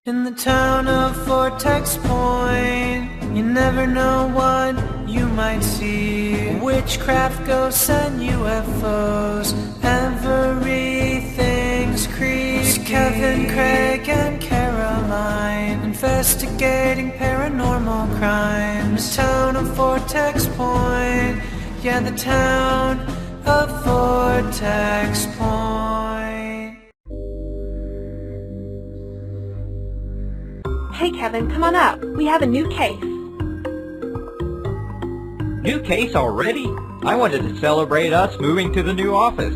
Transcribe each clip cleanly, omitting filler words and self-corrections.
In the town of Vortex Point, you never know what you might see. Witchcraft, ghosts, and UFOs, everything's creepy. Kevin, Craig, and Caroline, investigating paranormal crimes. The town of Vortex Point, yeah, the town of Vortex Point. Hey Kevin, come on up. We have a new case. New case already? I wanted to celebrate us moving to the new office.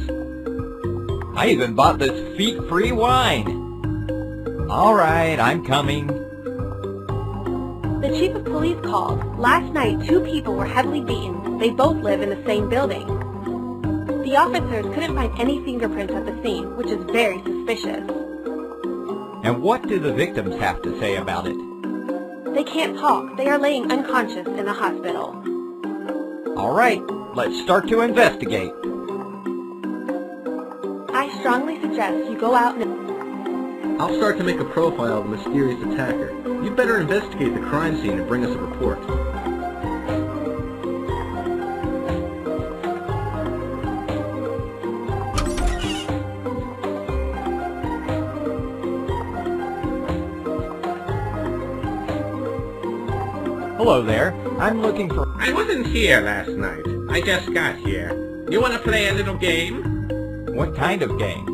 I even bought this feet-free wine. All right, I'm coming. The chief of police called. Last night, 2 people were heavily beaten. They both live in the same building. The officers couldn't find any fingerprints at the scene, which is very suspicious. And what do the victims have to say about it? They can't talk. They are laying unconscious in the hospital. All right, let's start to investigate. I strongly suggest you go out and... I'll start to make a profile of the mysterious attacker. You'd better investigate the crime scene and bring us a report. Hello there. I'm looking for... I wasn't here last night. I just got here. You want to play a little game? What kind of game?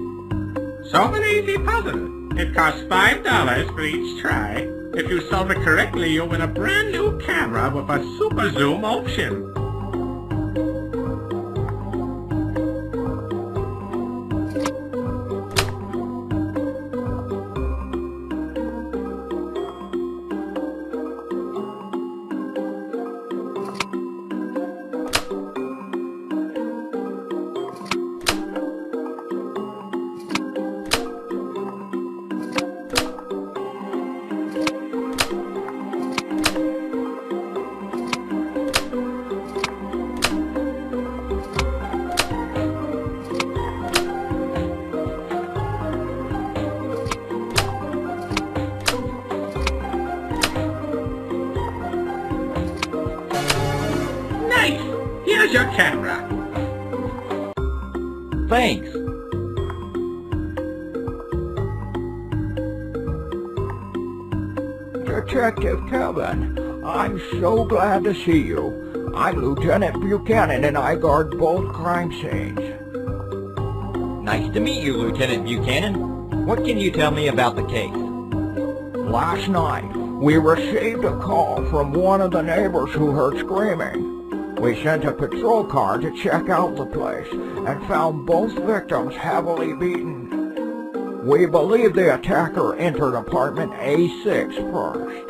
Solve an easy puzzle. It costs $5 for each try. If you solve it correctly, you'll win a brand new camera with a super zoom option. Here's your camera. Thanks. Detective Kevin, I'm so glad to see you. I'm Lieutenant Buchanan and I guard both crime scenes. Nice to meet you, Lieutenant Buchanan. What can you tell me about the case? Last night, we received a call from one of the neighbors who heard screaming. We sent a patrol car to check out the place and found both victims heavily beaten. We believe the attacker entered apartment A6 first,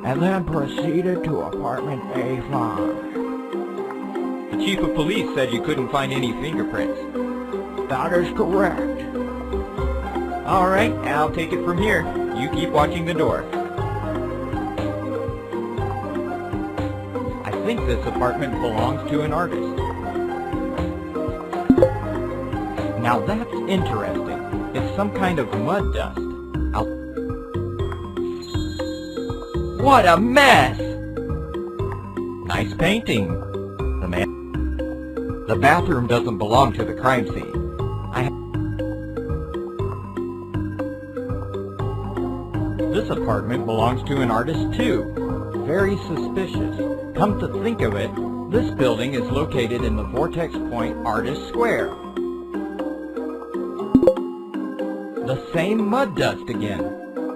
and then proceeded to apartment A5. The chief of police said you couldn't find any fingerprints. That is correct. All right, I'll take it from here. You keep watching the door. I think this apartment belongs to an artist. Now that's interesting. It's some kind of mud dust. What a mess! Nice painting. The bathroom doesn't belong to the crime scene. This apartment belongs to an artist too. Very suspicious. Come to think of it, this building is located in the Vortex Point Artist Square. The same mud dust again.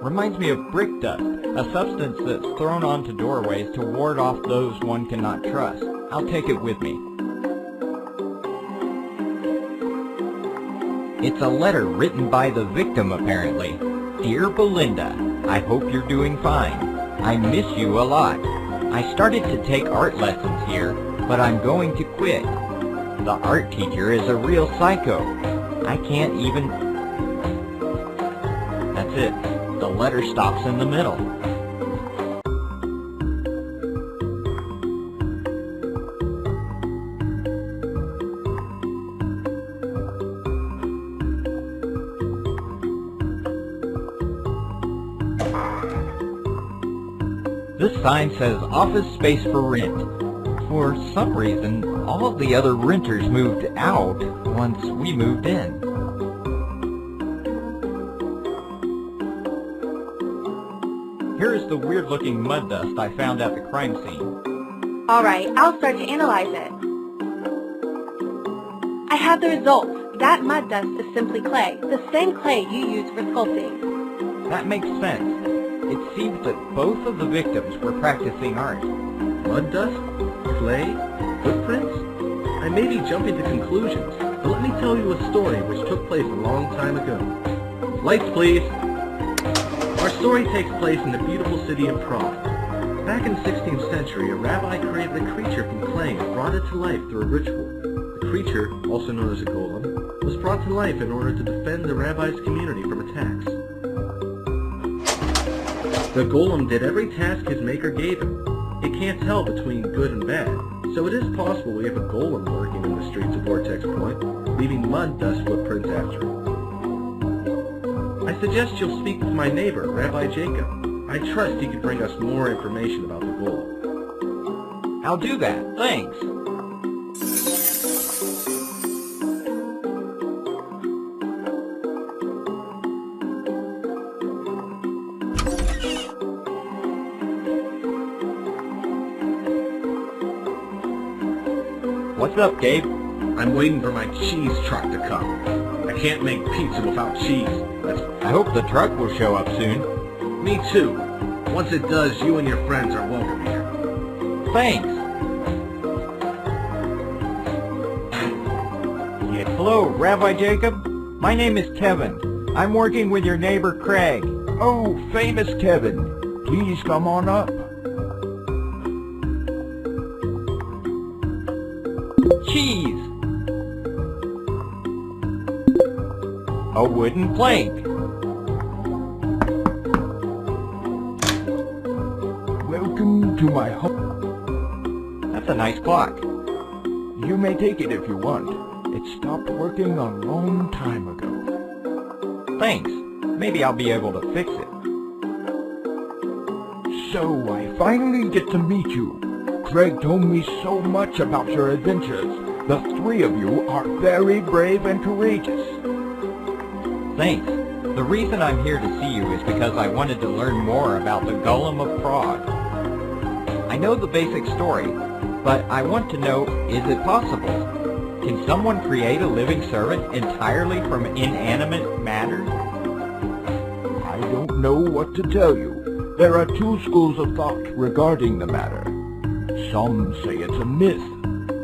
Reminds me of brick dust, a substance that's thrown onto doorways to ward off those one cannot trust. I'll take it with me. It's a letter written by the victim apparently. Dear Belinda, I hope you're doing fine. I miss you a lot. I started to take art lessons here, but I'm going to quit. The art teacher is a real psycho. I can't even... That's it. The letter stops in the middle. This sign says office space for rent. For some reason, all of the other renters moved out once we moved in. Here is the weird-looking mud dust I found at the crime scene. Alright, I'll start to analyze it. I have the results. That mud dust is simply clay, the same clay you use for sculpting. That makes sense. It seems that both of the victims were practicing art. Mud dust? Clay? Footprints? I may be jumping to conclusions, but let me tell you a story which took place a long time ago. Lights, please! Our story takes place in the beautiful city of Prague. Back in the 16th century, a rabbi created a creature from clay and brought it to life through a ritual. The creature, also known as a golem, was brought to life in order to defend the rabbi's community from attacks. The golem did every task his maker gave him. It can't tell between good and bad, so it is possible we have a golem lurking in the streets of Vortex Point, leaving mud dust footprints after it. I suggest you'll speak with my neighbor, Rabbi Jacob. I trust he could bring us more information about the golem. I'll do that, thanks. What's up, Gabe? I'm waiting for my cheese truck to come. I can't make pizza without cheese. I hope the truck will show up soon. Me too. Once it does, you and your friends are welcome here. Thanks. Yeah. Hello, Rabbi Jacob. My name is Kevin. I'm working with your neighbor Craig. Oh, famous Kevin. Please come on up. Cheese. A wooden plank. Welcome to my home. That's a nice clock. You may take it if you want. It stopped working a long time ago. Thanks. Maybe I'll be able to fix it. So I finally get to meet you. Craig told me so much about your adventures. The three of you are very brave and courageous. Thanks. The reason I'm here to see you is because I wanted to learn more about the Golem of Prague. I know the basic story, but I want to know, is it possible? Can someone create a living servant entirely from inanimate matter? I don't know what to tell you. There are two schools of thought regarding the matter. Some say it's a myth.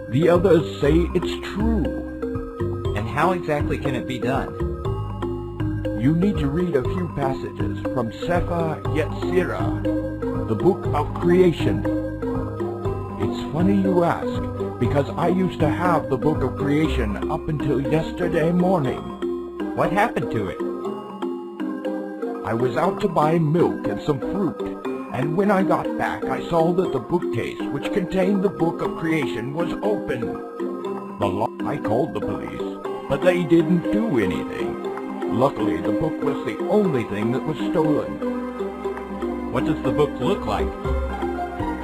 The others say it's true. And how exactly can it be done? You need to read a few passages from Sefer Yetzirah, the Book of Creation. It's funny you ask, because I used to have the Book of Creation up until yesterday morning. What happened to it? I was out to buy milk and some fruit, and when I got back I saw that the bookcase which contained the Book of Creation was open. I called the police, but they didn't do anything. Luckily, the book was the only thing that was stolen. What does the book look like?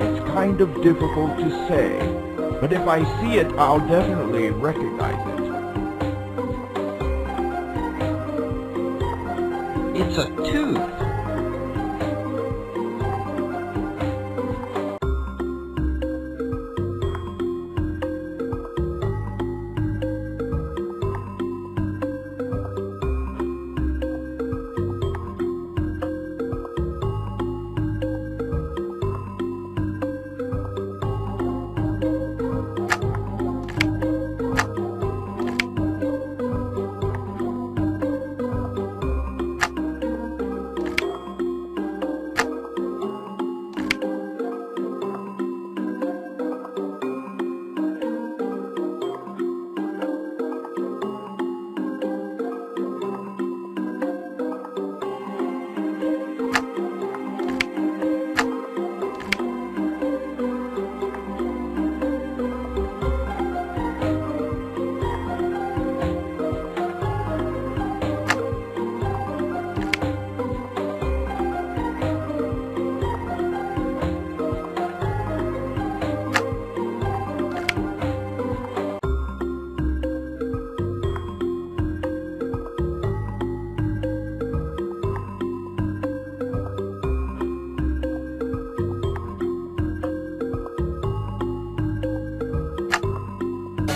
It's kind of difficult to say, but if I see it, I'll definitely recognize it. It's a tooth.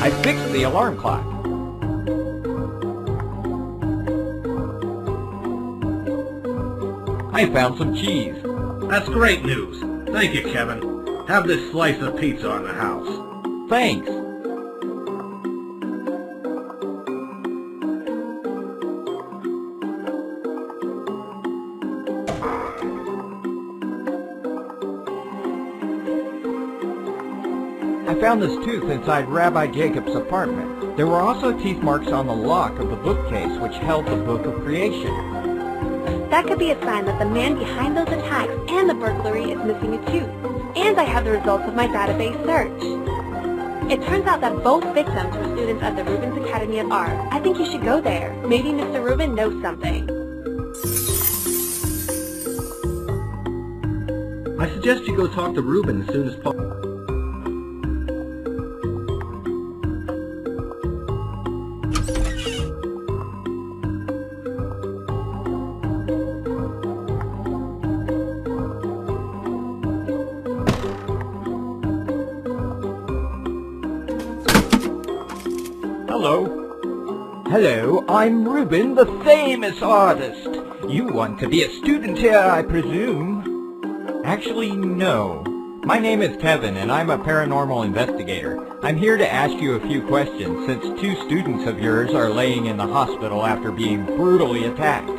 I fixed the alarm clock. I found some cheese. That's great news. Thank you, Kevin. Have this slice of pizza on the house. Thanks. I found this tooth inside Rabbi Jacob's apartment. There were also teeth marks on the lock of the bookcase which held the Book of Creation. That could be a sign that the man behind those attacks and the burglary is missing a tooth. And I have the results of my database search. It turns out that both victims were students at the Rubens Academy of Art. I think you should go there. Maybe Mr. Rubin knows something. I suggest you go talk to Ruben as soon as possible. Hello. Hello, I'm Reuben, the famous artist. You want to be a student here, I presume? Actually, no. My name is Kevin, and I'm a paranormal investigator. I'm here to ask you a few questions, since 2 students of yours are laying in the hospital after being brutally attacked.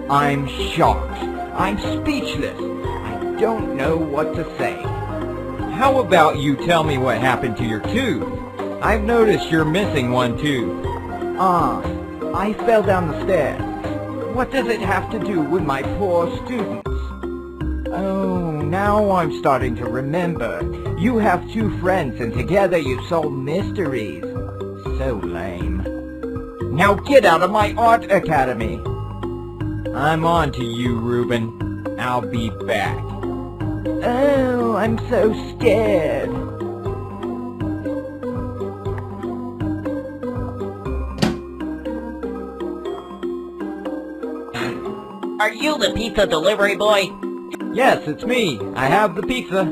I'm shocked. I'm speechless. I don't know what to say. How about you tell me what happened to your tooth? I've noticed you're missing one tooth. I fell down the stairs. What does it have to do with my poor students? Oh, now I'm starting to remember. You have 2 friends and together you solve mysteries. So lame. Now get out of my art academy. I'm on to you, Reuben. I'll be back. Oh, I'm so scared. Are you the pizza delivery boy? Yes, it's me. I have the pizza.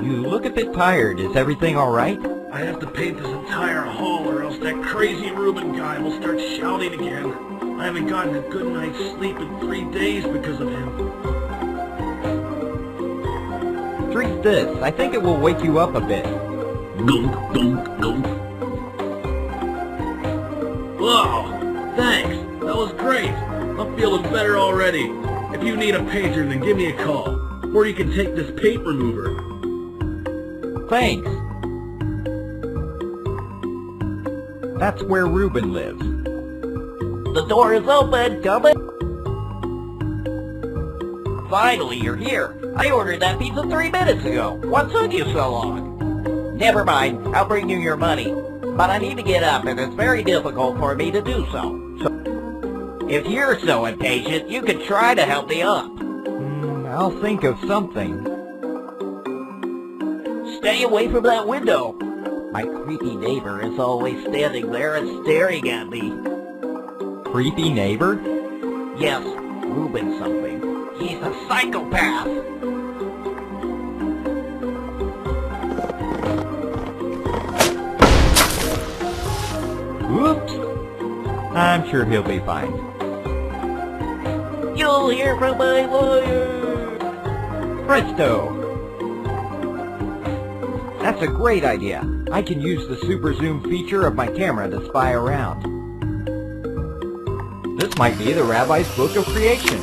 You look a bit tired. Is everything all right? I have to paint this entire hall or else that crazy Ruben guy will start shouting again. I haven't gotten a good night's sleep in 3 days because of him. Drink this. I think it will wake you up a bit. Gulp, gulp, gulp. Whoa! Thanks! That was great! I'm feeling better already. If you need a pager, then give me a call. Or you can take this paint remover. Thanks. That's where Reuben lives. The door is open, come in. Finally, you're here. I ordered that pizza 3 minutes ago. What took you so long? Never mind, I'll bring you your money. But I need to get up, and it's very difficult for me to do so. If you're so impatient, you could try to help me up. I'll think of something. Stay away from that window. My creepy neighbor is always standing there and staring at me. Creepy neighbor? Yes, Reuben something. He's a psychopath. Whoops. I'm sure he'll be fine. You'll hear from my lawyer. Presto! That's a great idea. I can use the super zoom feature of my camera to spy around. This might be the Rabbi's Book of Creation.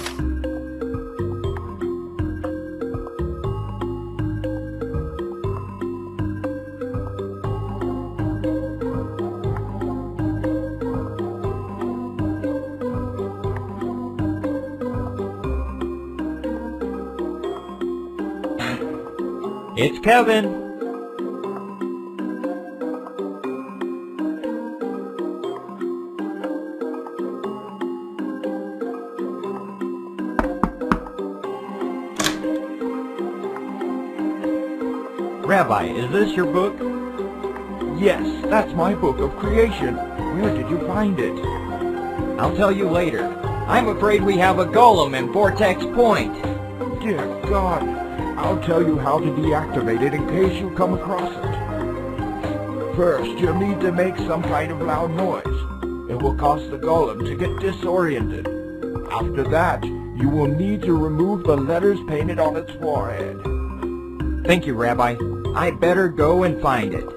It's Kevin. Rabbi, is this your book? Yes, that's my Book of Creation. Where did you find it? I'll tell you later. I'm afraid we have a golem in Vortex Point. Dear God, I'll tell you how to deactivate it in case you come across it. First, you'll need to make some kind of loud noise. It will cause the golem to get disoriented. After that, you will need to remove the letters painted on its forehead. Thank you, Rabbi. I better go and find it.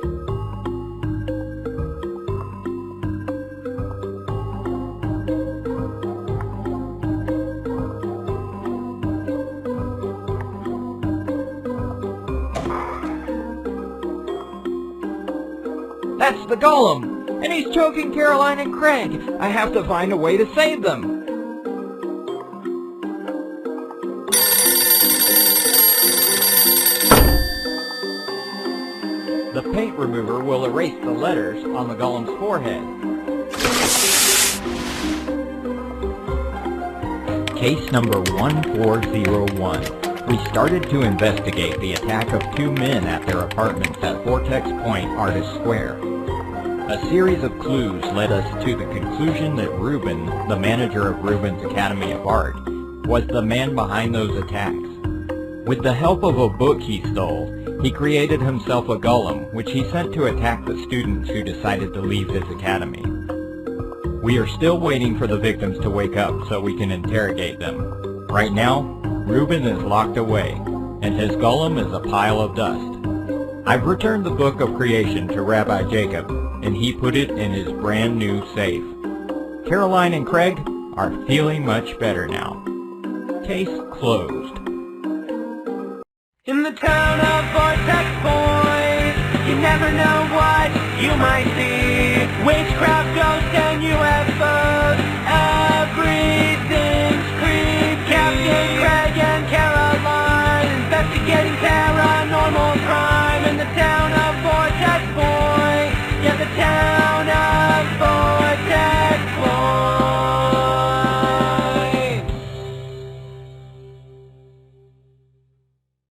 That's the golem! And he's choking Caroline and Craig! I have to find a way to save them! The paint remover will erase the letters on the golem's forehead. Case number 1401. We started to investigate the attack of two men at their apartments at Vortex Point Artist Square. A series of clues led us to the conclusion that Ruben, the manager of Ruben's Academy of Art, was the man behind those attacks. With the help of a book he stole, he created himself a golem, which he sent to attack the students who decided to leave his academy. We are still waiting for the victims to wake up so we can interrogate them. Right now, Ruben is locked away, and his golem is a pile of dust. I've returned the Book of Creation to Rabbi Jacob, and he put it in his brand new safe. Caroline and Craig are feeling much better now. Case closed. In the town of Vortex Point, you never know what you might see. Witchcraft, ghosts, and UFOs.